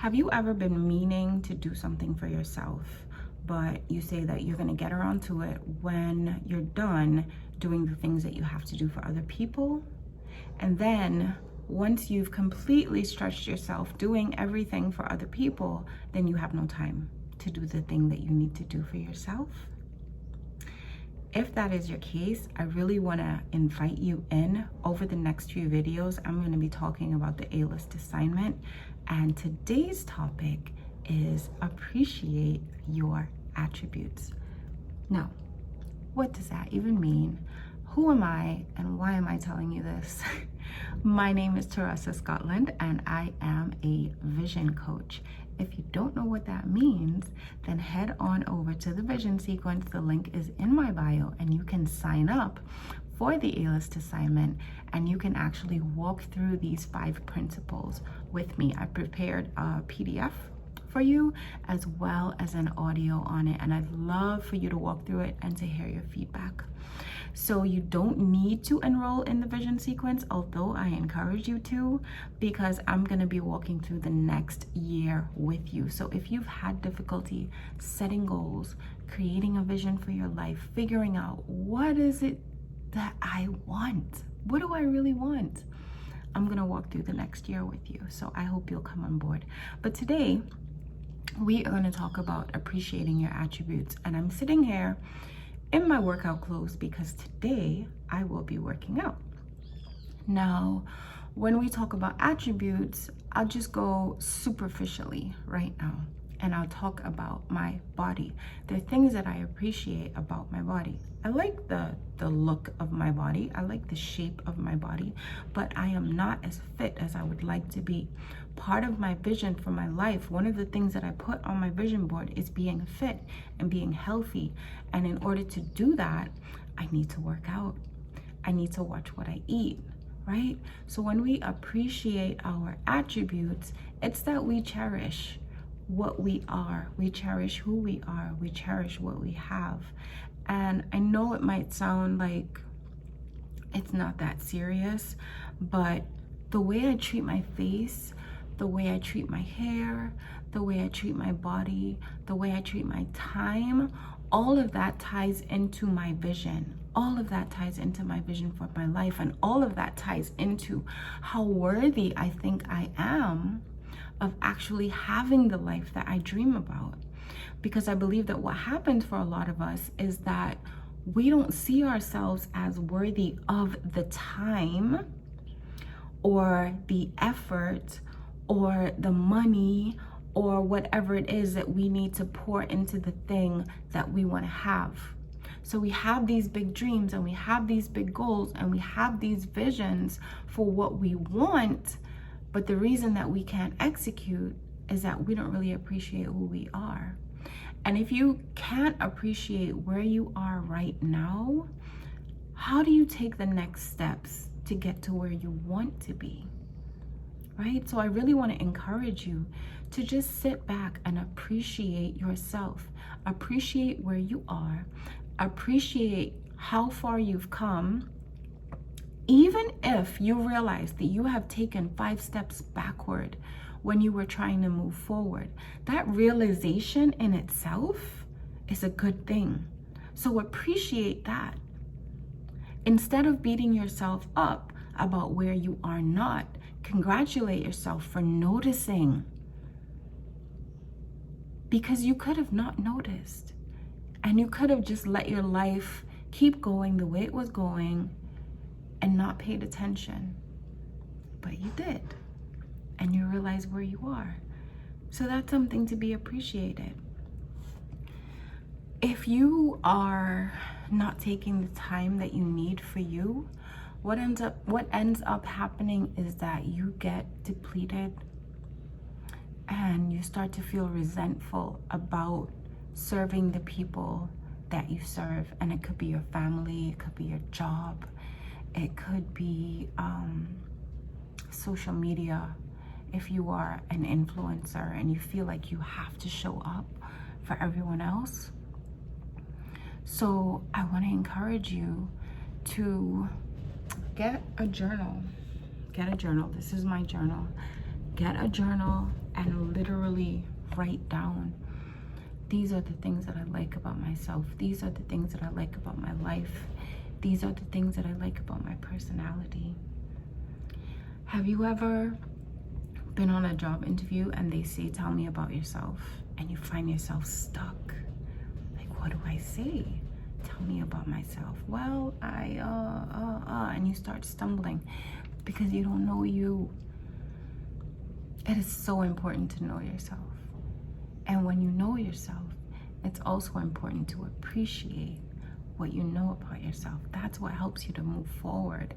Have you ever been meaning to do something for yourself, but you say that you're going to get around to it when you're done doing the things that you have to do for other people? And then once you've completely stretched yourself doing everything for other people, then you have no time to do the thing that you need to do for yourself? If that is your case, I really want to invite you in. Over the next few videos, I'm going to be talking about the A-list assignment. And today's topic is appreciate your attributes. Now, what does that even mean? Who am I and why am I telling you this? My name is Térésa Scotland and I am a vision coach. If you don't know what that means, then head on over to the vision sequence. The link is in my bio and you can sign up for the A-list assignment and you can actually walk through these 5 principles with me. I prepared a PDF for you as well as an audio on it, and I'd love for you to walk through it and to hear your feedback. So you don't need to enroll in the vision sequence, although I encourage you to, because I'm going to be walking through the next year with you. So if you've had difficulty setting goals, creating a vision for your life, figuring out what is it that I want, what do I really want, I'm going to walk through the next year with you. So I hope you'll come on board. But today we are going to talk about appreciating your attributes, and I'm sitting here in my workout clothes because today I will be working out. Now, when we talk about attributes, I'll just go superficially right now and I'll talk about my body. There are things that I appreciate about my body. I like the look of my body. I like the shape of my body, but I am not as fit as I would like to be. Part of my vision for my life, one of the things that I put on my vision board is being fit and being healthy. And in order to do that, I need to work out. I need to watch what I eat, right? So when we appreciate our attributes, it's that we cherish what we are. We cherish who we are. We cherish what we have. And I know it might sound like it's not that serious, but the way I treat my face, the way I treat my hair, the way I treat my body, the way I treat my time, all of that ties into my vision. All of that ties into my vision for my life, and all of that ties into how worthy I think I am of actually having the life that I dream about. Because I believe that what happens for a lot of us is that we don't see ourselves as worthy of the time or the effort or the money or whatever it is that we need to pour into the thing that we want to have. So we have these big dreams and we have these big goals and we have these visions for what we want, but the reason that we can't execute is that we don't really appreciate who we are. And if you can't appreciate where you are right now, how do you take the next steps to get to where you want to be? Right? So I really want to encourage you to just sit back and appreciate yourself. Appreciate where you are. Appreciate how far you've come. Even if you realize that you have taken 5 steps backward when you were trying to move forward, that realization in itself is a good thing. So appreciate that. Instead of beating yourself up about where you are not, congratulate yourself for noticing. Because you could have not noticed. And you could have just let your life keep going the way it was going and not paid attention. But you did. And you realize where you are. So that's something to be appreciated. If you are not taking the time that you need for you, what ends up happening is that you get depleted and you start to feel resentful about serving the people that you serve. And it could be your family, it could be your job, it could be social media. If you are an influencer and you feel like you have to show up for everyone else. So I want to encourage you to get a journal. Get a journal. This is my journal. Get a journal and literally really write down, these are the things that I like about myself. These are the things that I like about my life. These are the things that I like about my personality. Have you ever been on a job interview and they say, tell me about yourself, and you find yourself stuck? Like, what do I say? Tell me about myself. Well, and you start stumbling because you don't know you. It is so important to know yourself. And when you know yourself, it's also important to appreciate what you know about yourself. That's what helps you to move forward.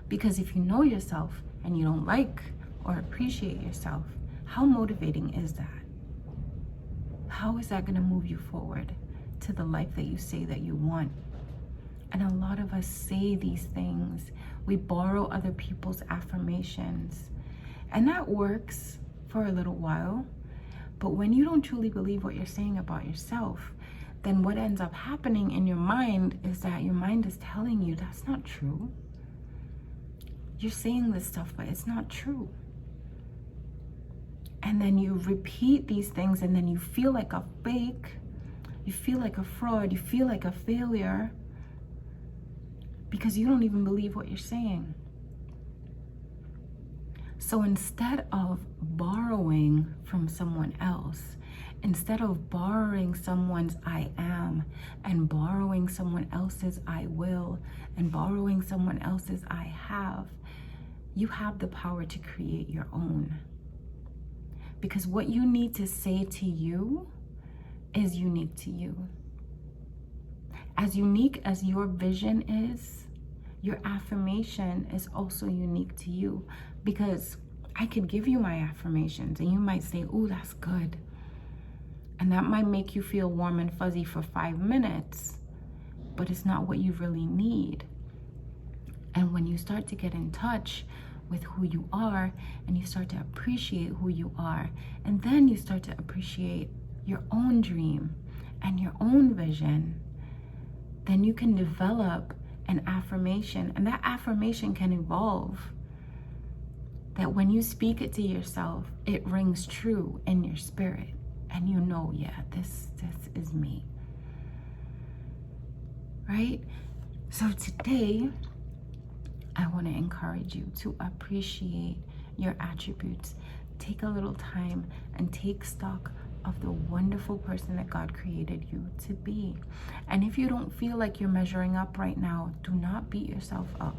Because if you know yourself and you don't like or appreciate yourself, how motivating is that? How is that going to move you forward to the life that you say that you want? And a lot of us say these things. We borrow other people's affirmations. And that works for a little while. But when you don't truly believe what you're saying about yourself, then what ends up happening in your mind is that your mind is telling you that's not true. You're saying this stuff, but it's not true. And then you repeat these things, and then you feel like a fake, you feel like a fraud, you feel like a failure, because you don't even believe what you're saying. So instead of borrowing from someone else, instead of borrowing someone's I am, and borrowing someone else's I will, and borrowing someone else's I have, you have the power to create your own. Because what you need to say to you is unique to you. As unique as your vision is, your affirmation is also unique to you. Because I could give you my affirmations and you might say, oh, that's good. And that might make you feel warm and fuzzy for 5 minutes, but it's not what you really need. And when you start to get in touch with who you are, and you start to appreciate who you are, and then you start to appreciate your own dream and your own vision, then you can develop an affirmation, and that affirmation can evolve. That when you speak it to yourself, it rings true in your spirit, and you know, yeah, this is me. Right? So today, I want to encourage you to appreciate your attributes. Take a little time and take stock of the wonderful person that God created you to be. And if you don't feel like you're measuring up right now, do not beat yourself up.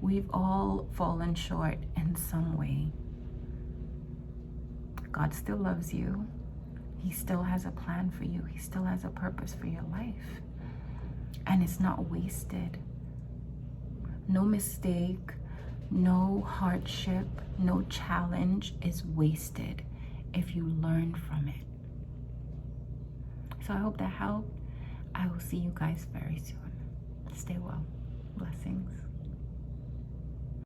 We've all fallen short in some way. God still loves you. He still has a plan for you. He still has a purpose for your life. And it's not wasted. No mistake, no hardship, no challenge is wasted if you learn from it. So I hope that helped. I will see you guys very soon. Stay well. Blessings.